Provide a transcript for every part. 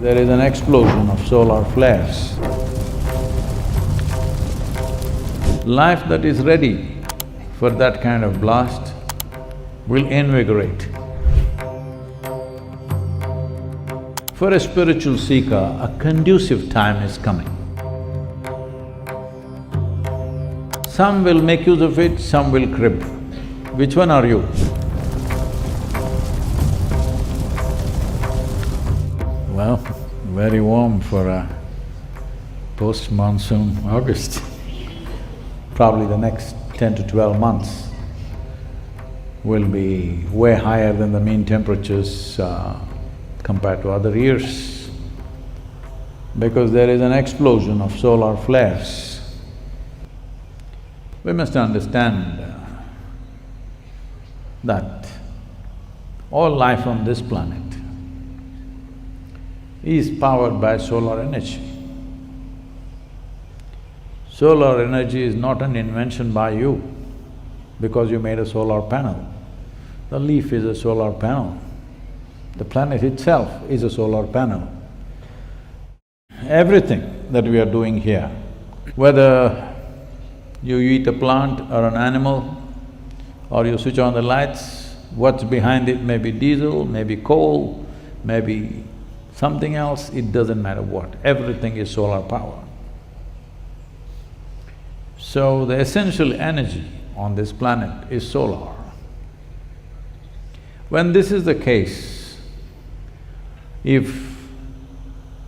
There is an explosion of solar flares. Life that is ready for that kind of blast will invigorate. For a spiritual seeker, a conducive time is coming. Some will make use of it, some will crib. Which one are you? Well, very warm for a post-monsoon August. Probably the next 10 to 12 months will be way higher than the mean temperatures compared to other years, because there is an explosion of solar flares. We must understand that all life on this planet is powered by solar energy. Solar energy is not an invention by you because you made a solar panel. The leaf is a solar panel. The planet itself is a solar panel. Everything that we are doing here, whether you eat a plant or an animal, or you switch on the lights, what's behind it may be diesel, maybe coal, maybe something else, it doesn't matter what, everything is solar power. So the essential energy on this planet is solar. When this is the case, if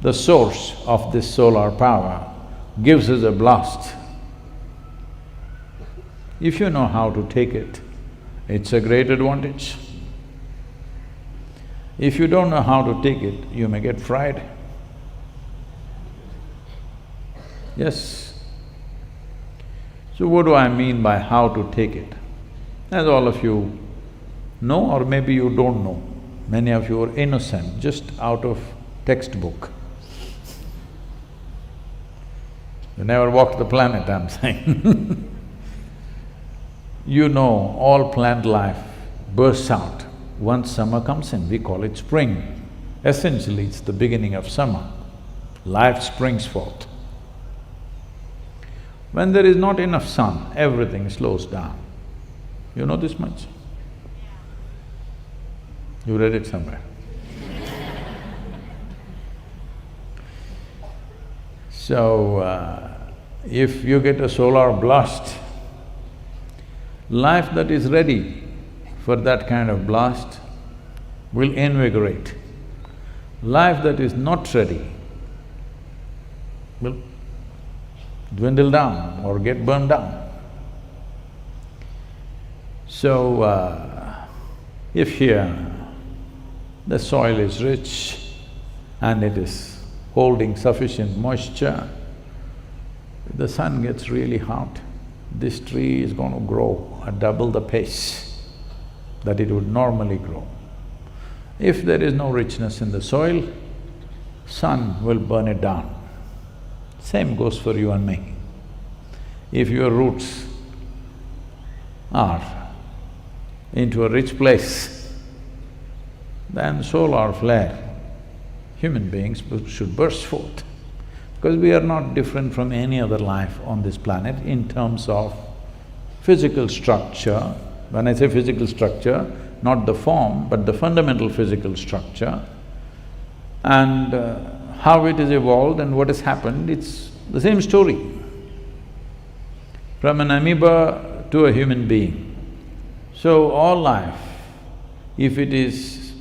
the source of this solar power gives us a blast, if you know how to take it, it's a great advantage. If you don't know how to take it, you may get fried. Yes. So what do I mean by how to take it? As all of you know, or maybe you don't know, many of you are innocent, just out of textbook. You never walked the planet, I'm saying You know, all plant life bursts out once summer comes in, we call it spring. Essentially, it's the beginning of summer. Life springs forth. When there is not enough sun, everything slows down. You know this much? You read it somewhere. So, if you get a solar blast, life that is ready for that kind of blast will invigorate. Life that is not ready will dwindle down or get burned down. So, if here the soil is rich and it is holding sufficient moisture, if the sun gets really hot, this tree is going to grow at double the pace that it would normally grow. If there is no richness in the soil, sun will burn it down. Same goes for you and me. If your roots are into a rich place, then solar flare, human beings should burst forth. Because we are not different from any other life on this planet in terms of physical structure. When I say physical structure, not the form, but the fundamental physical structure. And how it is evolved and what has happened, it's the same story. From an amoeba to a human being. So all life, if it is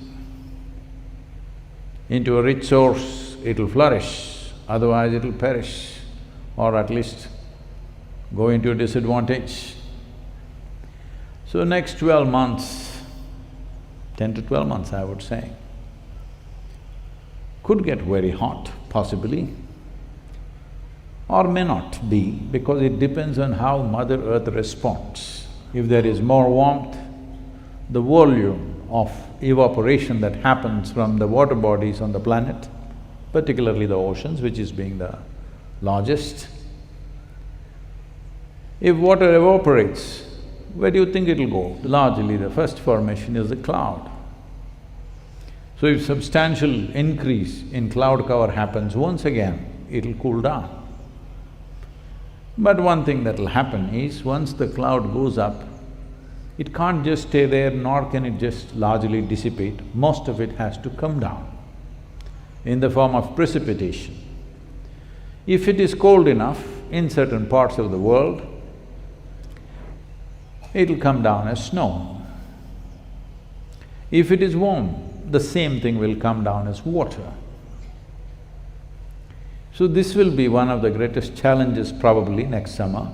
into a rich source, it'll flourish. Otherwise it'll perish, or at least go into a disadvantage. So next 12 months, 10 to 12 months I would say, could get very hot, possibly, or may not be, because it depends on how Mother Earth responds. If there is more warmth, the volume of evaporation that happens from the water bodies on the planet, particularly the oceans, which is being the largest. If water evaporates, where do you think it'll go? Largely the first formation is the cloud. So if substantial increase in cloud cover happens, once again, it'll cool down. But one thing that'll happen is, once the cloud goes up, it can't just stay there, nor can it just largely dissipate. Most of it has to come down in the form of precipitation. If it is cold enough in certain parts of the world, it'll come down as snow. If it is warm, the same thing will come down as water. So this will be one of the greatest challenges probably next summer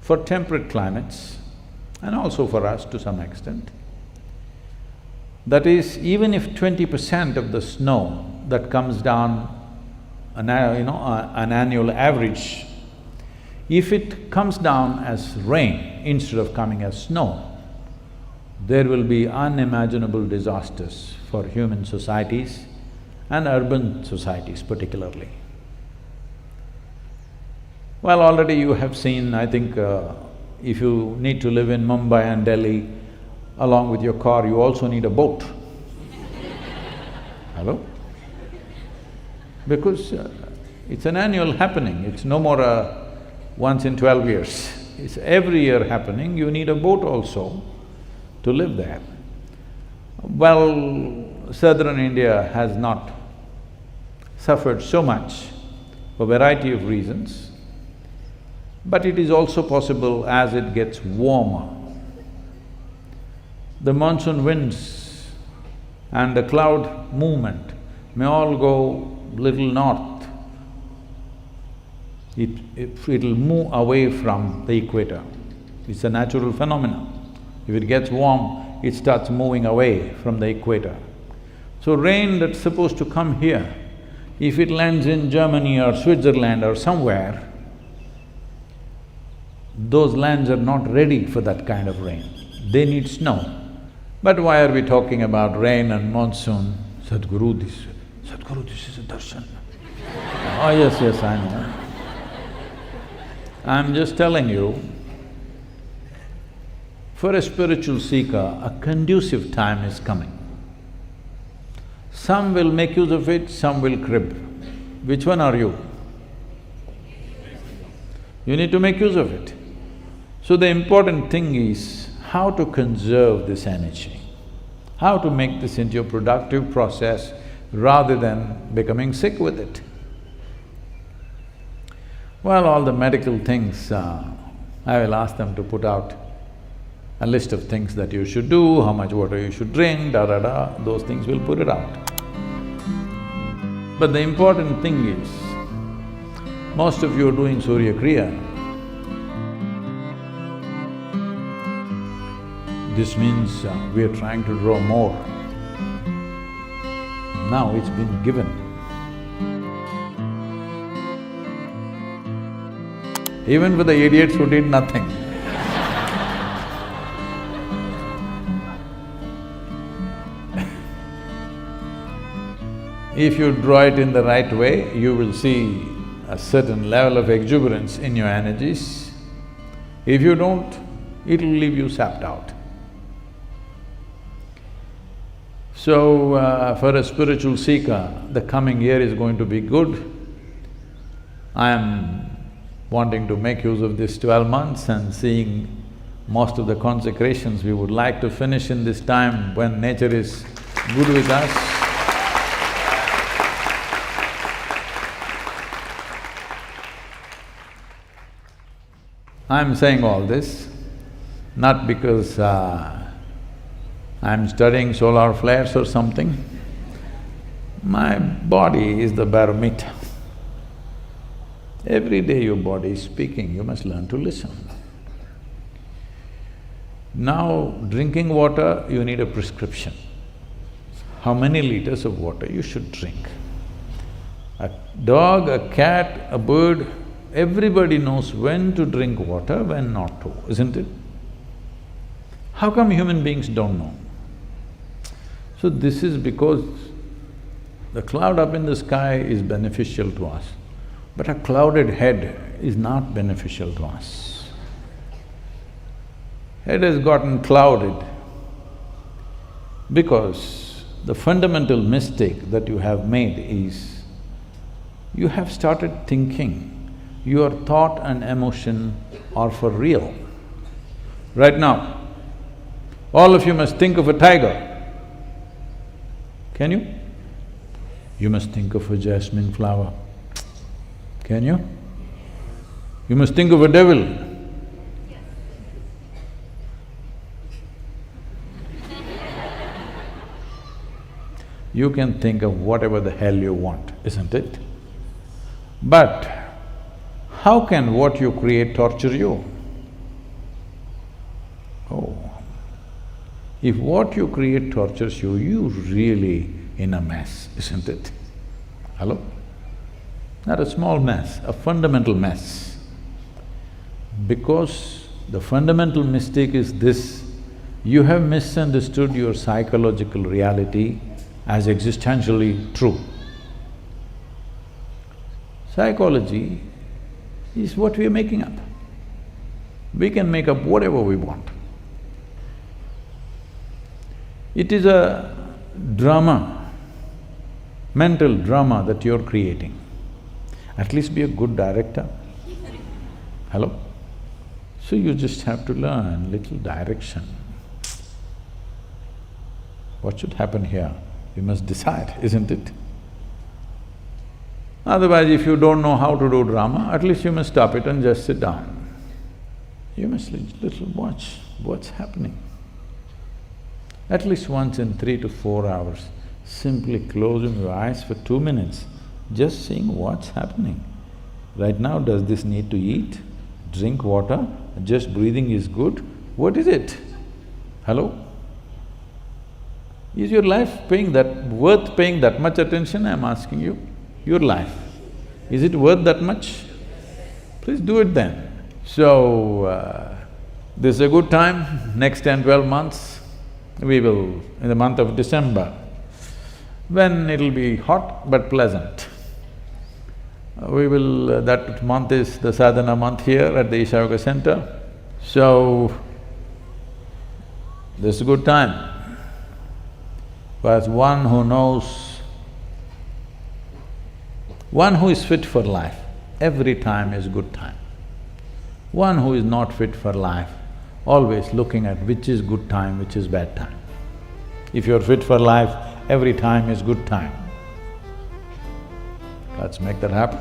for temperate climates and also for us to some extent. That is, even if 20% of the snow that comes down an annual average, if it comes down as rain instead of coming as snow, there will be unimaginable disasters for human societies and urban societies particularly. Well, already you have seen, I think, if you need to live in Mumbai and Delhi, along with your car, you also need a boat. Hello? Because it's an annual happening, it's no more a once in 12 years. It's every year happening, you need a boat also to live there. Well, southern India has not suffered so much for a variety of reasons, but it is also possible as it gets warmer. The monsoon winds and the cloud movement may all go little north. It'll move away from the equator. It's a natural phenomenon. If it gets warm, it starts moving away from the equator. So rain that's supposed to come here, if it lands in Germany or Switzerland or somewhere, those lands are not ready for that kind of rain. They need snow. But why are we talking about rain and monsoon? Sadhguru, this is a darshan. Oh, yes, I know. I'm just telling you, for a spiritual seeker, a conducive time is coming. Some will make use of it, some will crib. Which one are you? You need to make use of it. So the important thing is how to conserve this energy, how to make this into a productive process rather than becoming sick with it. Well, all the medical things, I will ask them to put out a list of things that you should do, how much water you should drink, da-da-da, those things will put it out. But the important thing is, most of you are doing Surya Kriya. This means we are trying to draw more. Now it's been given. Even for the idiots who did nothing. If you draw it in the right way, you will see a certain level of exuberance in your energies. If you don't, it'll leave you sapped out. So, for a spiritual seeker, the coming year is going to be good. I am wanting to make use of this 12 months and seeing most of the consecrations we would like to finish in this time when nature is good with us. I'm saying all this not because I'm studying solar flares or something. My body is the barometer. Every day your body is speaking, you must learn to listen. Now, drinking water, you need a prescription. How many liters of water you should drink? A dog, a cat, a bird, everybody knows when to drink water, when not to, isn't it? How come human beings don't know? So this is because the cloud up in the sky is beneficial to us, but a clouded head is not beneficial to us. Head has gotten clouded because The fundamental mistake that you have made is, you have started thinking your thought and emotion are for real. Right now, all of you must think of a tiger. Can you? You must think of a jasmine flower. Can you? You must think of a devil. You can think of whatever the hell you want, isn't it? But how can what you create torture you? Oh, if what you create tortures you, you're really in a mess, isn't it? Hello? Not a small mess, a fundamental mess. Because the fundamental mistake is this: you have misunderstood your psychological reality as existentially true. Psychology is what we are making up. We can make up whatever we want. It is a drama, mental drama that you're creating. At least be a good director. Hello? So you just have to learn little direction. What should happen here? You must decide, isn't it? Otherwise, if you don't know how to do drama, at least you must stop it and just sit down. You must little watch what's happening. At least once in 3 to 4 hours, simply closing your eyes for 2 minutes, just seeing what's happening. Right now, does this need to eat, drink water, just breathing is good? What is it? Hello? Is your life worth paying that much attention, I'm asking you? Your life, is it worth that much? Please do it then. So, this is a good time, next 10-12 months, we will… in the month of December, when it'll be hot but pleasant, we will… that month is the sadhana month here at the Isha Yoga Center. So, this is a good time. But one who knows, one who is fit for life, every time is good time. One who is not fit for life, always looking at which is good time, which is bad time. If you're fit for life, every time is good time. Let's make that happen.